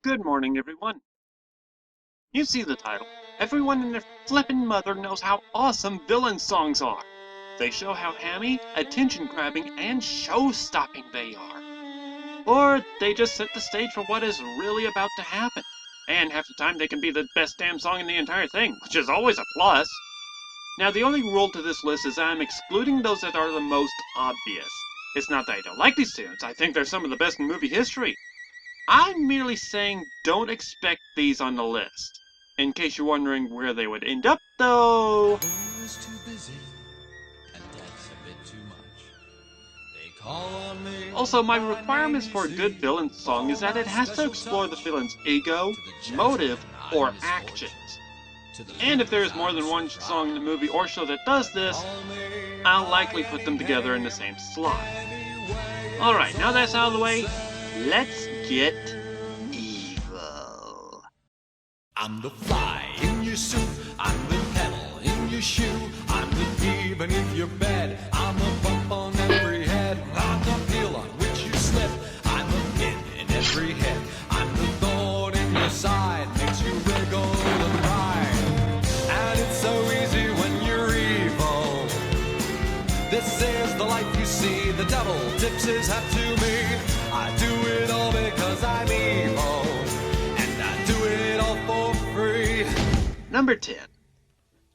Good morning, everyone. You see the title. Everyone and their flippin' mother knows how awesome villain songs are. They show how hammy, attention-grabbing, and show-stopping they are. Or they just set the stage for what is really about to happen. And half the time they can be the best damn song in the entire thing, which is always a plus. Now, the only rule to this list is I'm excluding those that are the most obvious. It's not that I don't like these tunes, I think they're some of the best in movie history. I'm merely saying don't expect these on the list. In case you're wondering where they would end up, though. Who's too busy? And that's a bit too much. They call on me. Also, my requirements for a good villain song is that it has to explore the villain's ego, motive, or actions. And if there is more than one song in the movie or show that does this, I'll likely put them together in the same slot. Alright, now that's out of the way, let's get evil. I'm the fly in your suit, I'm the pedal in your shoe, I'm the bee beneath your bed, I'm the bump on every head, I'm the peel on which you slip, I'm the pin in every head, I'm the thorn in your side, makes you wriggle and cry, and it's so easy when you're evil. This is the life you see, the devil tips his hat to me, I do it all because I'm evil, and I do it all for free. Number 10.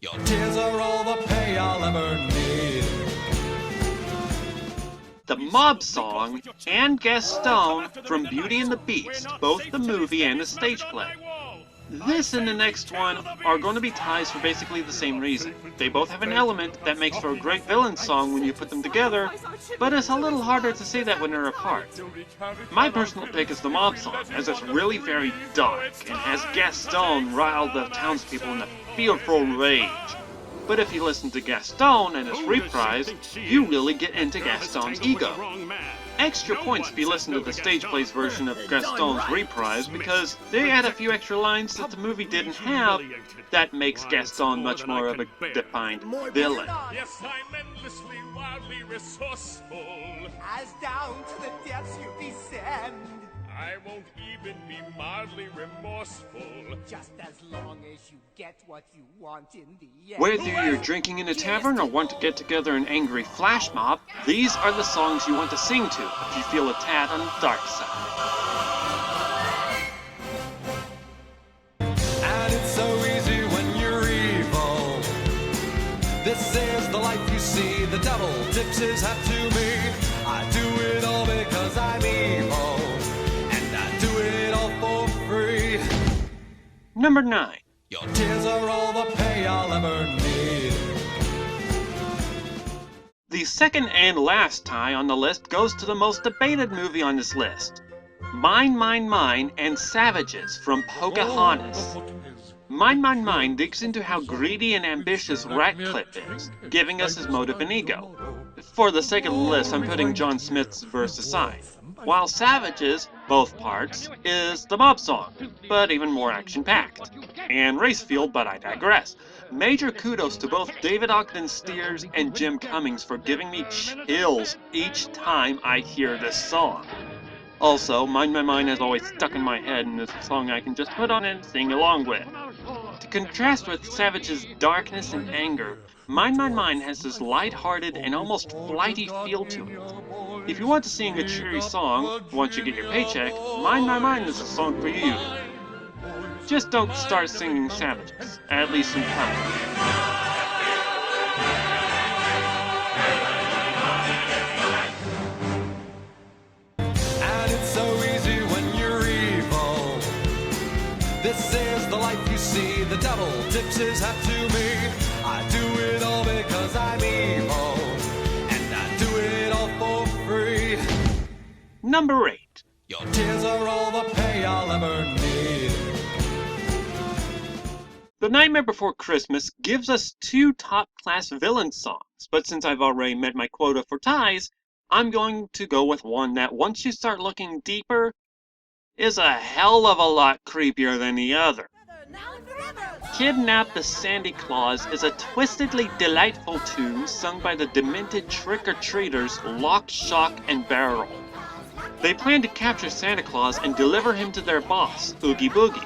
Your tears are all the pay I'll ever need. The mob song and Gaston from Beauty and the Beast, both the movie and the stage play. This and the next one are going to be ties for basically the same reason. They both have an element that makes for a great villain song when you put them together, but it's a little harder to say that when they're apart. My personal pick is the mob song, as it's really very dark, and has Gaston rile the townspeople in a fearful rage. But if you listen to Gaston and his reprise, you really get into Gaston's ego. Extra points if you listen to the stage plays version of Gaston's reprise, because they add a few extra lines that the movie didn't have that makes Gaston much more of a defined villain. Yes, I'm endlessly, wildly resourceful. As down to the depths you descend, I won't even be mildly remorseful. just as long as you get what you want in the end. Whether you're drinking in a tavern or want to get together an angry flash mob, these are the songs you want to sing to if you feel a tad on the dark side. And it's so easy when you're evil. This is the life you see, the devil tips his hat to me. I do it all because I'm evil, and I do it all for free. Number 9. Your tears are all the pay I'll ever need. The second and last tie on the list goes to the most debated movie on this list. Mine, Mine, Mine and Savages from Pocahontas. Mine, Mine, Mine digs into how greedy and ambitious Ratcliffe is, giving us his motive and ego. For the sake of the list, I'm putting John Smith's verse aside. While Savages, both parts, is the mob song, but even more action-packed. And race-fueled, but I digress. Major kudos to both David Ogden Stiers and Jim Cummings for giving me chills each time I hear this song. Also, Mine, Mine, Mine has always stuck in my head, and it's a song I can just put on and sing along with. To contrast with Savage's darkness and anger, Mine, Mine, Mine has this light-hearted and almost flighty feel to it. If you want to sing a cheery song once you get your paycheck, Mine, Mine, Mine is a song for you. Just don't start singing Savages, at least in public. And it's so easy when you're evil. This is the life you see, the devil tips his hat to me. I do it all because I'm evil, and I do it all for free. Number 8. Your tears are all the pay I'll ever need. The Nightmare Before Christmas gives us 2 top-class villain songs, but since I've already met my quota for ties, I'm going to go with one that, once you start looking deeper, is a hell of a lot creepier than the other. Kidnap the Sandy Claus is a twistedly delightful tune sung by the demented trick-or-treaters Lock, Shock, and Barrel. They plan to capture Santa Claus and deliver him to their boss, Oogie Boogie.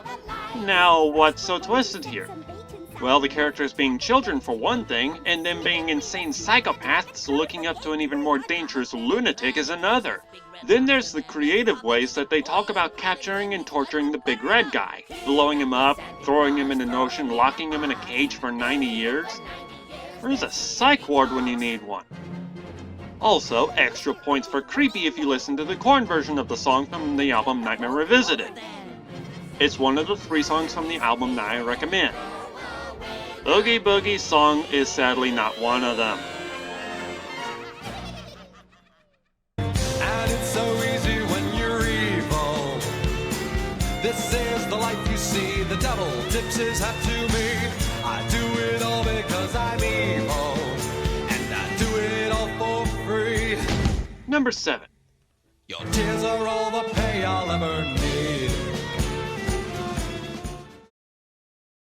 Now, what's so twisted here? Well, the characters being children for one thing, and them being insane psychopaths looking up to an even more dangerous lunatic is another. Then there's the creative ways that they talk about capturing and torturing the big red guy, blowing him up, throwing him in an ocean, locking him in a cage for 90 years. There's a psych ward when you need one. Also, extra points for creepy if you listen to the Korn version of the song from the album Nightmare Revisited. It's one of the 3 songs from the album that I recommend. Oogie Boogie's song is sadly not one of them. And it's so easy when you're evil. This is the life you see. The devil tips his hat to me. I do it all because I'm evil. And I do it all for free. Number 7. Your tears are all the pay I'll ever need.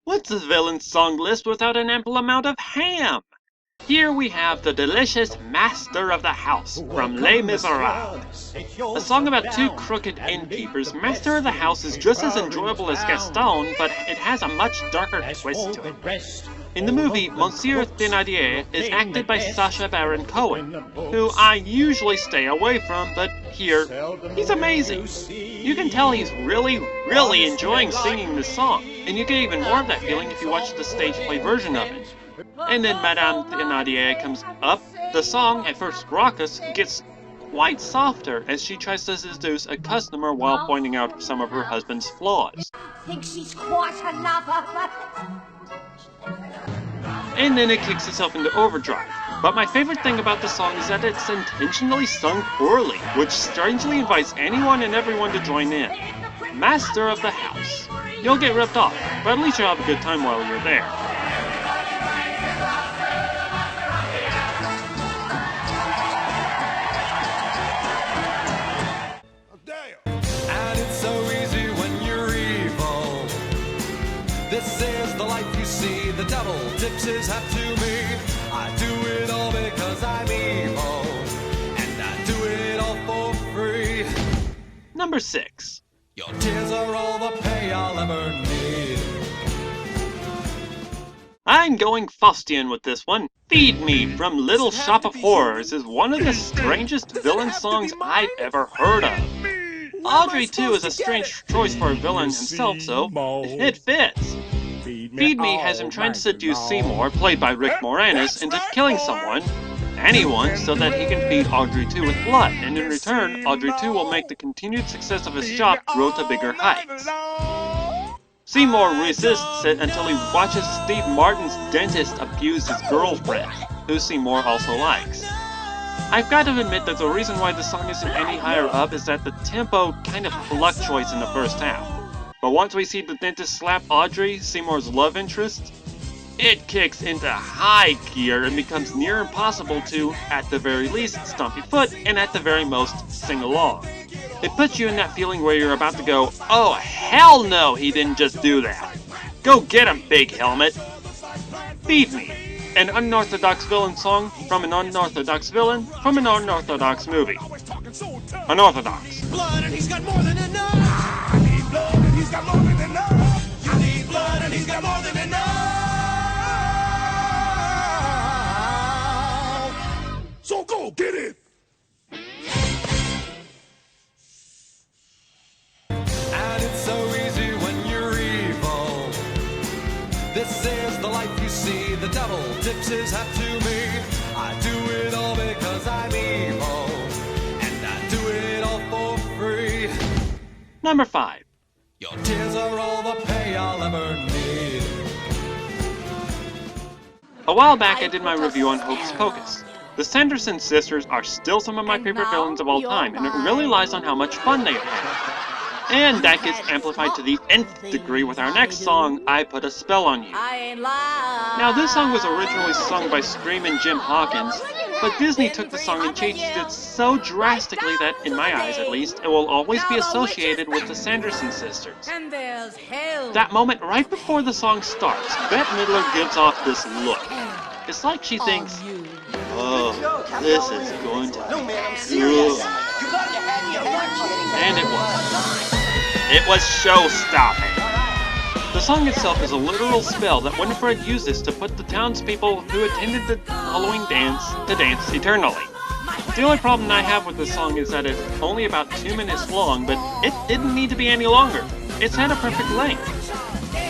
What's the villain's song list without an ample amount of ham? Here we have the delicious Master of the House from Les Miserables. A song about 2 crooked innkeepers, Master of the House is just as enjoyable as Gaston, but it has a much darker twist to it. In the movie, Monsieur Thénardier is acted by Sacha Baron Cohen, who I usually stay away from, but here, he's amazing. You can tell he's really enjoying singing this song, and you get even more of that feeling if you watch the stage play version of it. And then Madame Thénardier comes up. The song, at first raucous, gets quite softer as she tries to seduce a customer while pointing out some of her husband's flaws. Think she's quite a lover. And then it kicks itself into overdrive. But my favorite thing about the song is that it's intentionally sung poorly, which strangely invites anyone and everyone to join in. Master of the House. You'll get ripped off, but at least you'll have a good time while you're there. And it's so easy when you're evil. This is the life you see. The devil tips his hat to me. I do it all because I'm evil. And I do it all for free. Number 6. Your tears are all the pay I'll ever need. I'm going Faustian with this one. Feed Me from Little Shop of Horrors is one of the strangest villain songs I've ever heard of. Audrey, too, is a strange choice for a villain himself, so it fits. Feed Me has him trying to seduce Seymour, played by Rick Moranis, into killing someone, anyone, so that he can feed Audrey 2 with blood, and in return, Audrey 2 will make the continued success of his shop grow to bigger heights. Seymour resists it until he watches Steve Martin's dentist abuse his girlfriend, who Seymour also likes. I've got to admit that the reason why the song isn't any higher up is that the tempo kind of fluctuates in the first half. But once we see the dentist slap Audrey, Seymour's love interest, it kicks into high gear and becomes near impossible to, at the very least, stomp your foot, and at the very most, sing along. It puts you in that feeling where you're about to go, oh hell no, he didn't just do that. Go get him, big helmet. Feed Me, an unorthodox villain song from an unorthodox villain from an unorthodox movie. Unorthodox. Blood and he's got more than enough. I need blood and he's got more than enough. You need blood and he's got more than enough. So go get it. And it's so easy when you're evil. This is the life you see. The devil tips his hat to me. I do it all because I'm evil. And I do it all for free. Number 5. Your tears are all the pay I'll ever need. A while back I did my review on Hocus Pocus. The Sanderson sisters are still some of my favorite villains of all time, and it really lies on how much fun they have. And that gets amplified to the nth degree with our next song, I Put a Spell on You. Now this song was originally sung by Screamin' Jim Hawkins, but Disney took the song and changed it so drastically that, in my eyes at least, it will always be associated with the Sanderson sisters. That moment right before the song starts, Bette Midler gives off this look. It's like she thinks, oh, this is going to be good. And it was. It was show-stopping. The song itself is a literal spell that Winifred uses to put the townspeople who attended the Halloween dance to dance eternally. The only problem I have with this song is that it's only about 2 minutes long, but it didn't need to be any longer. It's had a perfect length.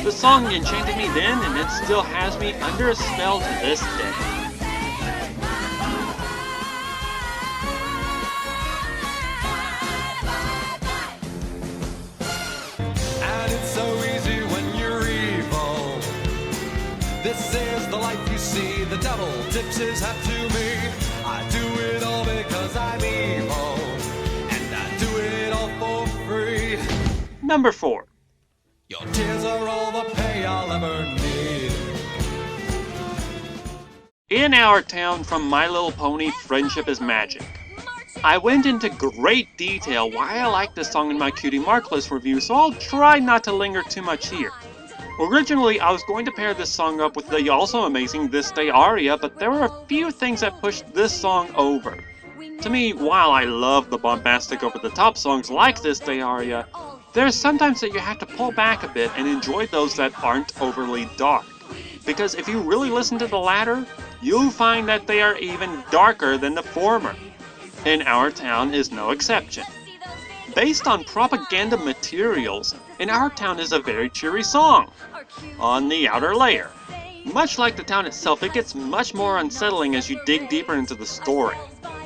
The song enchanted me then, and it still has me under a spell to this day. And it's so easy when you're evil. This is the life you see. The devil tips his hat to me. I do it all because I'm evil, and I do it all for free. Number 4. Your tears are all the pay I'll ever need. In Our Town from My Little Pony, Friendship is Magic. I went into great detail why I like this song in my Cutie Mark List review, so I'll try not to linger too much here. Originally, I was going to pair this song up with the also amazing This Day aria, but there were a few things that pushed this song over. To me, while I love the bombastic over-the-top songs like This Day aria, there's sometimes that you have to pull back a bit and enjoy those that aren't overly dark. Because if you really listen to the latter, you'll find that they are even darker than the former. In Our Town is no exception. Based on propaganda materials, In Our Town is a very cheery song. On the outer layer. Much like the town itself, it gets much more unsettling as you dig deeper into the story.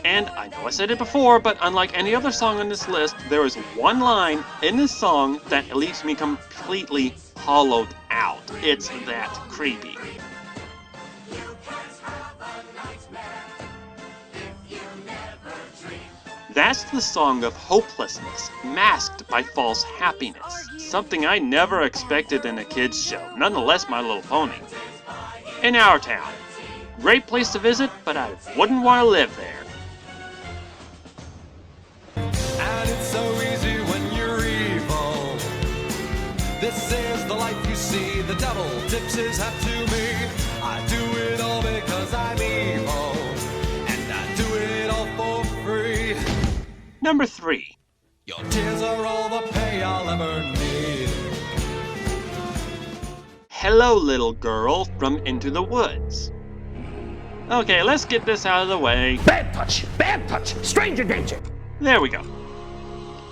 And I know I said it before, but unlike any other song on this list, there is one line in this song that leaves me completely hollowed out. It's that creepy. That's the song of hopelessness, masked by false happiness. Something I never expected in a kid's show, nonetheless My Little Pony. In Our Town. Great place to visit, but I wouldn't want to live there. And it's so easy when you're evil. This is the life you see. The devil tips his hat to me. I do it all because I'm evil, and I do it all for free. Number 3. Your tears are all the pay I'll ever need. Hello Little Girl from Into the Woods. Okay, let's get this out of the way. Bad touch! Bad touch! Stranger danger! There we go.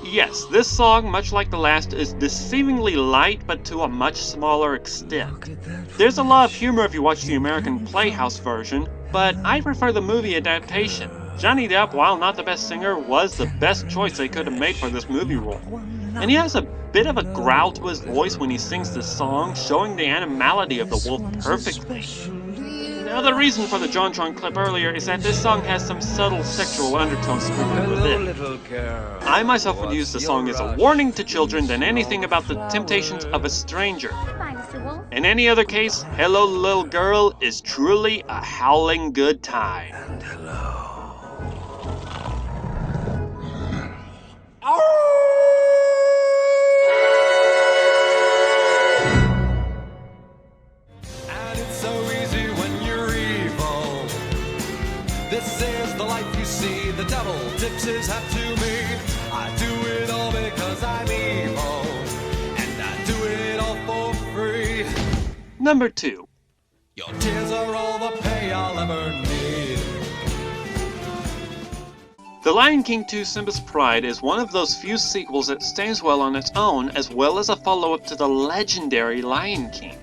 Yes, this song, much like the last, is deceivingly light, but to a much smaller extent. There's a lot of humor if you watch the American Playhouse version, but I prefer the movie adaptation. Johnny Depp, while not the best singer, was the best choice they could have made for this movie role. And he has a bit of a growl to his voice when he sings this song, showing the animality of the wolf perfectly. Now, the reason for the JonTron clip earlier is that this song has some subtle sexual undertones sprinkled with it. I myself would use the song as a warning to children than anything about the temptations of a stranger. In any other case, Hello Little Girl is truly a howling good time. And it's so easy when you're evil. This is the life you see. The devil tips his hat to me. I do it all because I'm evil, and I do it all for free. Number 2. Your tears are all the pay I'll ever need. The Lion King 2 Simba's Pride is one of those few sequels that stands well on its own, as well as a follow-up to the legendary Lion King.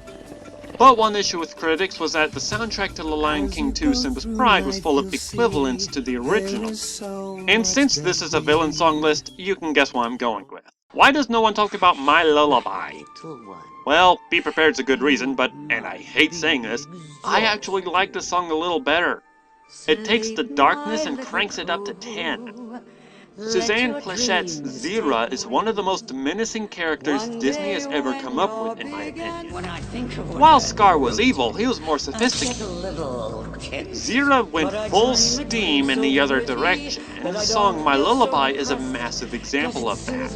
But one issue with critics was that the soundtrack to The Lion King 2 Simba's Pride was full of equivalents to the original. And since this is a villain song list, you can guess what I'm going with. Why does no one talk about My Lullaby? Well, be prepared's a good reason, but, and I hate saying this, I actually like this song a little better. It takes the darkness and cranks it up to 10. Suzanne Pleshette's Zira is one of the most menacing characters Disney has ever come up with, in my opinion. While Scar was evil, he was more sophisticated. Zira went full steam in the other direction, and the song My Lullaby is a massive example of that.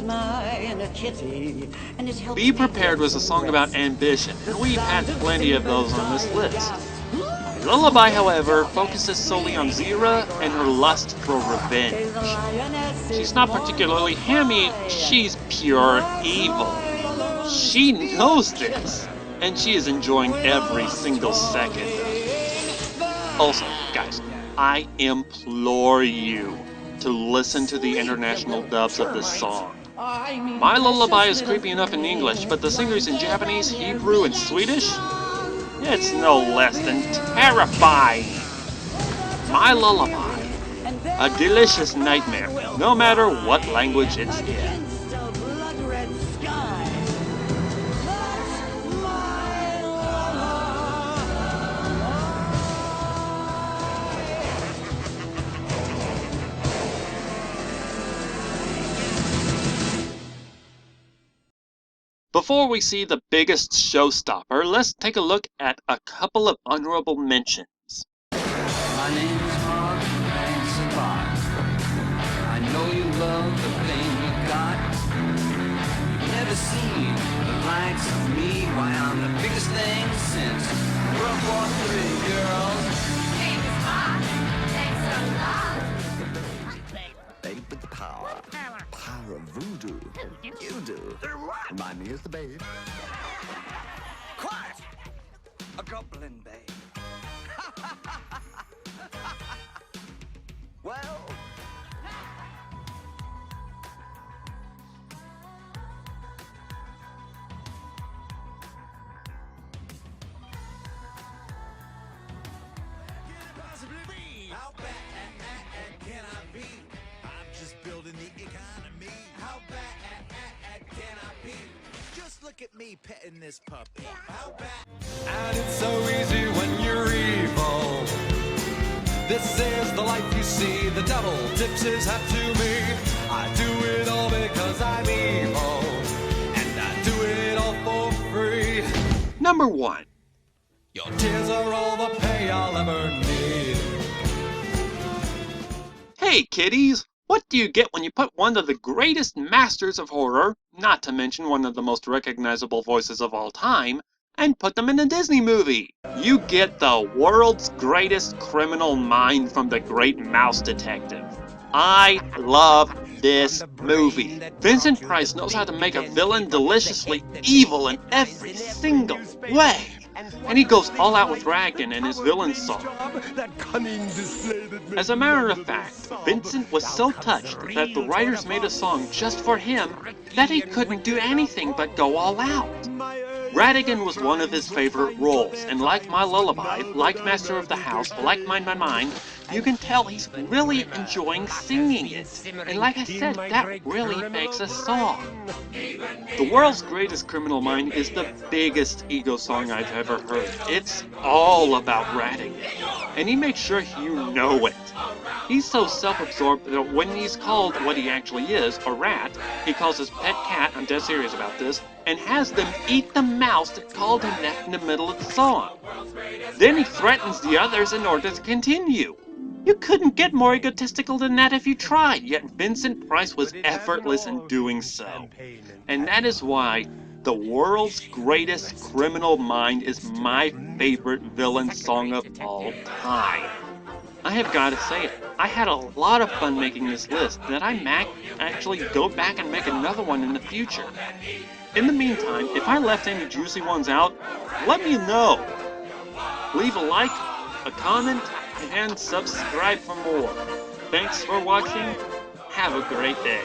Be Prepared was a song about ambition, and we've had plenty of those on this list. Lullaby, however, focuses solely on Zira and her lust for revenge. She's not particularly hammy, she's pure evil. She knows this, and she is enjoying every single second of it. Also, guys, I implore you to listen to the international dubs of this song. My Lullaby is creepy enough in English, but the singers in Japanese, Hebrew, and Swedish? It's no less than terrifying. My Lullaby, a delicious nightmare, no matter what language it's in. Before we see the biggest showstopper, let's take a look at a couple of honorable mentions. My name is Mark, thanks a lot. I know you love the thing you got. You've never seen the likes of me. Why, I'm the biggest thing since World War III, girls. Name is Mark. Thanks a lot. Babe with the power. Power of voodoo. You do. Remind me of the babe. Quiet! A goblin, babe. Well, Possibly be. How bad can I be? I'm just building the economy. How bad can I be? Just look at me petting this puppy. How bad? And it's so easy when you're evil. This is the life you see. The devil tips his hat to me. I do it all because I'm evil. And I do it all for free. Number 1. Your tears are all the pay I'll ever need. Hey kiddies! What do you get when you put one of the greatest masters of horror, not to mention one of the most recognizable voices of all time, and put them in a Disney movie? You get the world's greatest criminal mind from The Great Mouse Detective. I love this movie. Vincent Price knows how to make a villain deliciously evil in every single way. And he goes all out with Dragon and his villain song. As a matter of fact, Vincent was so touched that the writers made a song just for him that he couldn't do anything but go all out. Ratigan was one of his favorite roles, and like My Lullaby, like Master of the House, like Mine, you can tell he's really enjoying singing it. And like I said, that really makes a song. The World's Greatest Criminal Mind is the biggest ego song I've ever heard. It's all about Ratigan, and he makes sure you know it. He's so self-absorbed that when he's called what he actually is, a rat, he calls his pet cat, I'm dead serious about this, and has them eat the mouse that called him that in the middle of the song. Then he threatens the others in order to continue. You couldn't get more egotistical than that if you tried, yet Vincent Price was effortless in doing so. And that is why The World's Greatest Criminal Mind is my favorite villain song of all time. I have got to say it, I had a lot of fun making this list that I might actually go back and make another one in the future. In the meantime, if I left any juicy ones out, let me know. Leave a like, a comment, and subscribe for more. Thanks for watching. Have a great day.